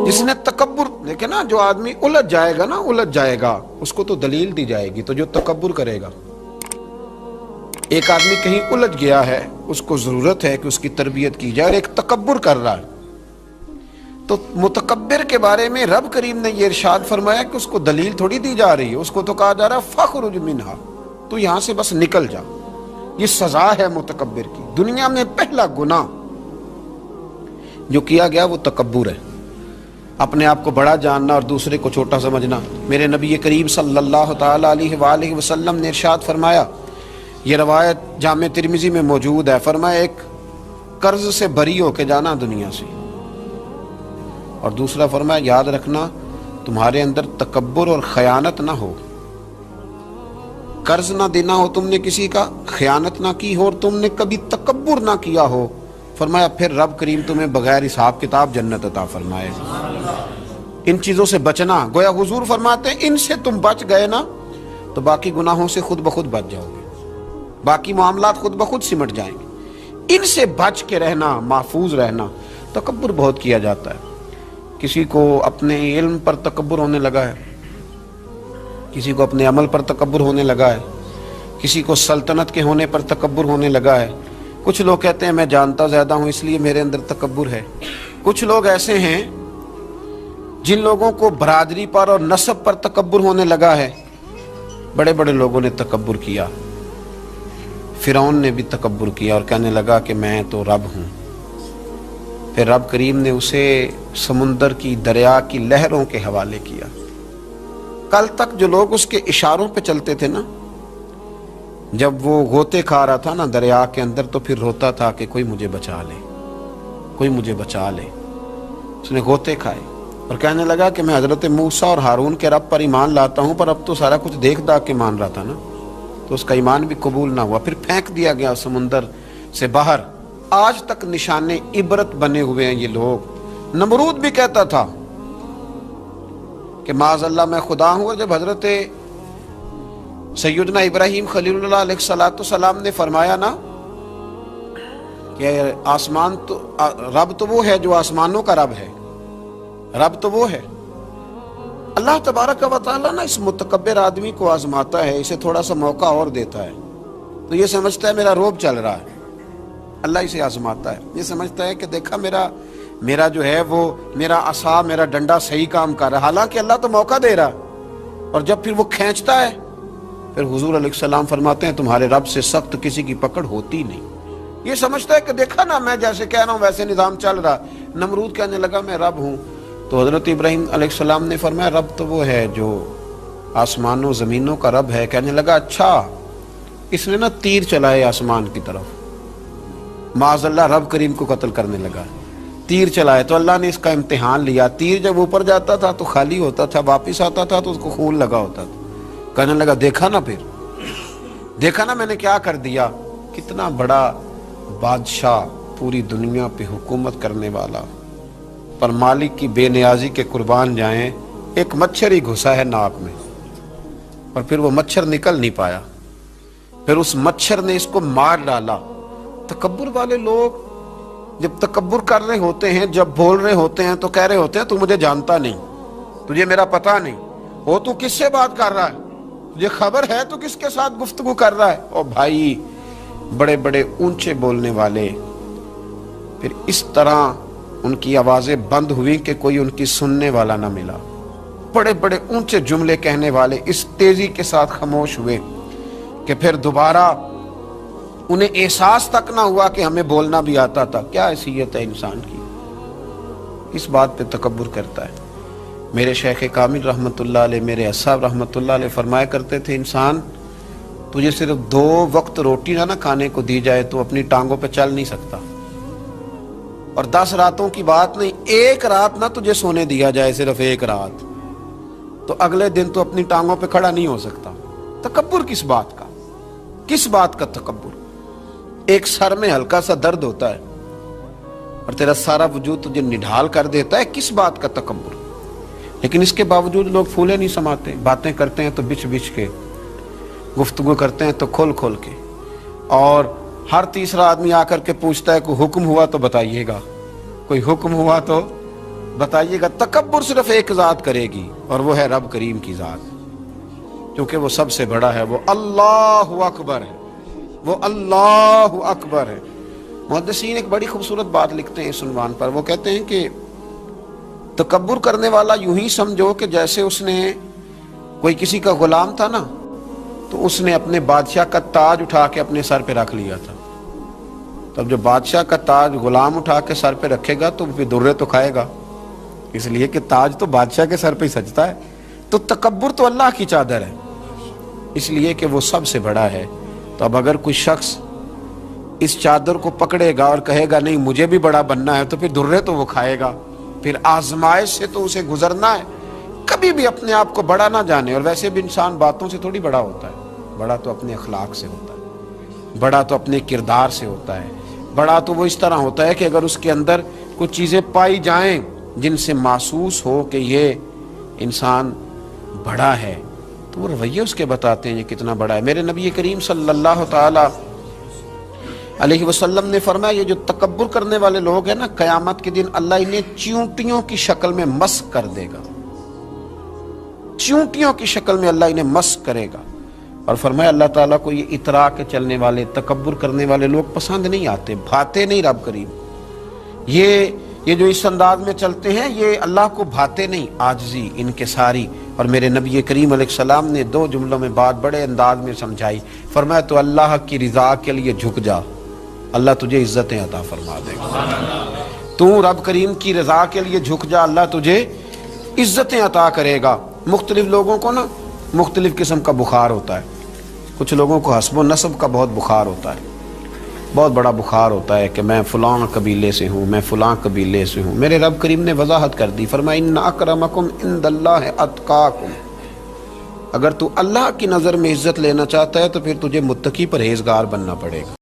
جس نے تکبر دیکھے نا، جو آدمی الجھ جائے گا نا، الجھ جائے گا، اس کو تو دلیل دی جائے گی، تو جو تکبر کرے گا، ایک آدمی کہیں الجھ گیا ہے، اس کو ضرورت ہے کہ اس کی تربیت کی جائے، اور ایک تکبر کر رہا ہے، تو متکبر کے بارے میں رب کریم نے یہ ارشاد فرمایا کہ اس کو دلیل تھوڑی دی جا رہی ہے، اس کو تو کہا جا رہا ہے فخرج منہا، تو یہاں سے بس نکل جا۔ یہ سزا ہے متکبر کی۔ دنیا میں پہلا گناہ جو کیا گیا وہ تکبر ہے، اپنے آپ کو بڑا جاننا اور دوسرے کو چھوٹا سمجھنا۔ میرے نبی کریم صلی اللہ تعالی علیہ وآلہ وسلم نے ارشاد فرمایا، یہ روایت جامع ترمذی میں موجود ہے، فرمایا ایک قرض سے بری ہو کے جانا دنیا سے، اور دوسرا فرمایا یاد رکھنا تمہارے اندر تکبر اور خیانت نہ ہو، قرض نہ دینا ہو تم نے کسی کا، خیانت نہ کی ہو اور تم نے کبھی تکبر نہ کیا ہو، فرمایا پھر رب کریم تمہیں بغیر حساب کتاب جنت عطا فرمائے۔ ان چیزوں سے بچنا، گویا حضور فرماتے ہیں ان سے تم بچ گئے نا تو باقی گناہوں سے خود بخود بچ جاؤ گے، باقی معاملات خود بخود سمٹ جائیں گے۔ ان سے بچ کے رہنا، محفوظ رہنا۔ تکبر بہت کیا جاتا ہے، کسی کو اپنے علم پر تکبر ہونے لگا ہے، کسی کو اپنے عمل پر تکبر ہونے لگا ہے، کسی کو سلطنت کے ہونے پر تکبر ہونے لگا ہے۔ کچھ لوگ کہتے ہیں میں جانتا زیادہ ہوں اس لیے میرے اندر تکبر ہے۔ کچھ لوگ ایسے ہیں جن لوگوں کو برادری پر اور نسب پر تکبر ہونے لگا ہے۔ بڑے بڑے لوگوں نے تکبر کیا، فرعون نے بھی تکبر کیا اور کہنے لگا کہ میں تو رب ہوں، پھر رب کریم نے اسے سمندر کی، دریا کی لہروں کے حوالے کیا۔ کل تک جو لوگ اس کے اشاروں پہ چلتے تھے نا، جب وہ غوطے کھا رہا تھا نا دریا کے اندر تو پھر روتا تھا کہ کوئی مجھے بچا لے، کوئی مجھے بچا لے۔ اس نے غوطے کھائے اور کہنے لگا کہ میں حضرت موسیٰ اور ہارون کے رب پر ایمان لاتا ہوں، پر اب تو سارا کچھ دیکھ داکھ کے مان رہا تھا نا، تو اس کا ایمان بھی قبول نہ ہوا، پھر پھینک دیا گیا سمندر سے باہر۔ آج تک نشان عبرت بنے ہوئے ہیں یہ لوگ۔ نمرود بھی کہتا تھا کہ معاذ اللہ میں خدا ہوں، اور جب حضرت سیدنا ابراہیم خلیل اللہ علیہ السلام نے فرمایا نا کہ آسمان تو رب تو وہ ہے جو آسمانوں کا رب ہے، رب تو وہ ہے۔ اللہ تبارک و تعالیٰ نا اس متکبر آدمی کو آزماتا ہے، اسے تھوڑا سا موقع اور دیتا ہے، تو یہ سمجھتا ہے میرا روب چل رہا ہے، اللہ اسے آزماتا ہے، یہ سمجھتا ہے کہ دیکھا میرا جو ہے وہ میرا عصا، میرا ڈنڈا صحیح کام کر رہا ہے، حالانکہ اللہ تو موقع دے رہا ہے، اور جب پھر وہ کھینچتا ہے پھر حضور علیہ السلام فرماتے ہیں تمہارے رب سے سخت کسی کی پکڑ ہوتی نہیں۔ یہ سمجھتا ہے کہ دیکھا نا میں جیسے کہہ رہا ہوں ویسے نظام چل رہا۔ نمرود کہنے لگا میں رب ہوں، تو حضرت ابراہیم علیہ السلام نے فرمایا رب تو وہ ہے جو آسمانوں زمینوں کا رب ہے۔ کہنے لگا اچھا، اس نے نا تیر چلائے آسمان کی طرف، معاذ اللہ رب کریم کو قتل کرنے لگا، تیر چلائے، تو اللہ نے اس کا امتحان لیا۔ تیر جب اوپر جاتا تھا تو خالی ہوتا تھا، واپس آتا تھا تو اس کو خون لگا ہوتا تھا۔ کہنے لگا دیکھا نا، پھر دیکھا نا میں نے کیا کر دیا۔ کتنا بڑا بادشاہ، پوری دنیا پہ حکومت کرنے والا، پر مالک کی بے نیازی کے قربان جائیں، ایک مچھر ہی گھسا ہے ناک میں، اور پھر وہ مچھر نکل نہیں پایا، پھر اس مچھر نے اس کو مار ڈالا۔ تکبر والے لوگ جب تکبر کر رہے ہوتے ہیں، جب بول رہے ہوتے ہیں تو کہہ رہے ہوتے ہیں تو مجھے جانتا نہیں، تجھے میرا پتہ نہیں، وہ تو کس سے بات کر رہا ہے، تجھے خبر ہے تو کس کے ساتھ گفتگو کر رہا ہے۔ اور بھائی بڑے بڑے اونچے بولنے والے، پھر اس طرح ان کی آوازیں بند ہوئی کہ کوئی ان کی سننے والا نہ ملا۔ بڑے بڑے اونچے جملے کہنے والے اس تیزی کے ساتھ خاموش ہوئے کہ پھر دوبارہ انہیں احساس تک نہ ہوا کہ ہمیں بولنا بھی آتا تھا۔ کیا حیثیت ہے انسان کی، اس بات پہ تکبر کرتا ہے۔ میرے شیخ کامل رحمۃ اللہ علیہ، میرے اصحاب رحمۃ اللہ علیہ فرمایا کرتے تھے انسان تجھے صرف 2 وقت روٹی نہ کھانے کو دی جائے تو اپنی ٹانگوں پہ چل نہیں سکتا، اور 10 راتوں کی بات نہیں، 1 رات نہ تجھے سونے دیا جائے، صرف 1 رات، تو اگلے دن تو اپنی ٹانگوں پہ کھڑا نہیں ہو سکتا۔ تکبر کس بات کا، کس بات کا تکبر؟ ایک سر میں ہلکا سا درد ہوتا ہے اور تیرا سارا وجود تجھے نڈھال کر دیتا ہے، کس بات کا تکبر؟ لیکن اس کے باوجود لوگ پھولے نہیں سماتے، باتیں کرتے ہیں تو بچ بچ کے، گفتگو کرتے ہیں تو کھول کھول کے، اور ہر تیسرا آدمی آ کر کے پوچھتا ہے کوئی حکم ہوا تو بتائیے گا، کوئی حکم ہوا تو بتائیے گا تکبر صرف ایک ذات کرے گی اور وہ ہے رب کریم کی ذات، کیونکہ وہ سب سے بڑا ہے، وہ اللہ اکبر ہے، وہ اللہ اکبر ہے۔ محدثین ایک بڑی خوبصورت بات لکھتے ہیں اس عنوان پر، وہ کہتے ہیں کہ تکبر کرنے والا یوں ہی سمجھو کہ جیسے اس نے کوئی کسی کا غلام تھا نا، تو اس نے اپنے بادشاہ کا تاج اٹھا کے اپنے سر پہ رکھ لیا تھا۔ تب جب بادشاہ کا تاج غلام اٹھا کے سر پہ رکھے گا تو پھر درے تو کھائے گا، اس لیے کہ تاج تو بادشاہ کے سر پہ ہی سجتا ہے۔ تو تکبر تو اللہ کی چادر ہے، اس لیے کہ وہ سب سے بڑا ہے۔ تو اب اگر کوئی شخص اس چادر کو پکڑے گا اور کہے گا نہیں مجھے بھی بڑا بننا ہے، تو پھر درے تو وہ کھائے گا، پھر آزمائش سے تو اسے گزرنا ہے۔ کبھی بھی اپنے آپ کو بڑا نہ جانے، اور ویسے بھی انسان باتوں سے تھوڑی بڑا ہوتا ہے، بڑا تو اپنے اخلاق سے ہوتا ہے، بڑا تو اپنے کردار سے ہوتا ہے، بڑا تو وہ اس طرح ہوتا ہے کہ اگر اس کے اندر کچھ چیزیں پائی جائیں جن سے محسوس ہو کہ یہ انسان بڑا ہے، تو وہ رویے اس کے بتاتے ہیں یہ کتنا بڑا ہے۔ میرے نبی کریم صلی اللہ تعالی علیہ وسلم نے فرمایا یہ جو تکبر کرنے والے لوگ ہیں نا، قیامت کے دن اللہ انہیں چیونٹیوں کی شکل میں مسخ کر دے گا، چیونٹیوں کی شکل میں اللہ انہیں مسخ کرے گا۔ اور فرمایا اللہ تعالیٰ کو یہ اترا کے چلنے والے، تکبر کرنے والے لوگ پسند نہیں آتے، بھاتے نہیں رب کریم۔ یہ جو اس انداز میں چلتے ہیں یہ اللہ کو بھاتے نہیں، عاجزی انکساری۔ اور میرے نبی کریم علیہ السلام نے دو جملوں میں بات بڑے انداز میں سمجھائی، فرمایا تو اللہ کی رضا کے لیے جھک جا، اللہ تجھے عزتیں عطا فرما دے گا۔ تو رب کریم کی رضا کے لیے جھک جا، اللہ تجھے عزتیں عطا کرے گا۔ مختلف لوگوں کو نا مختلف قسم کا بخار ہوتا ہے، کچھ لوگوں کو حسب و نسب کا بہت بخار ہوتا ہے، بہت بڑا بخار ہوتا ہے کہ میں فلاں قبیلے سے ہوں، میں فلاں قبیلے سے ہوں۔ میرے رب کریم نے وضاحت کر دی، فرمایا ان اکرمکم عند اللہ اتقاکم، اگر تو اللہ کی نظر میں عزت لینا چاہتا ہے تو پھر تجھے متقی پرہیزگار بننا پڑے گا۔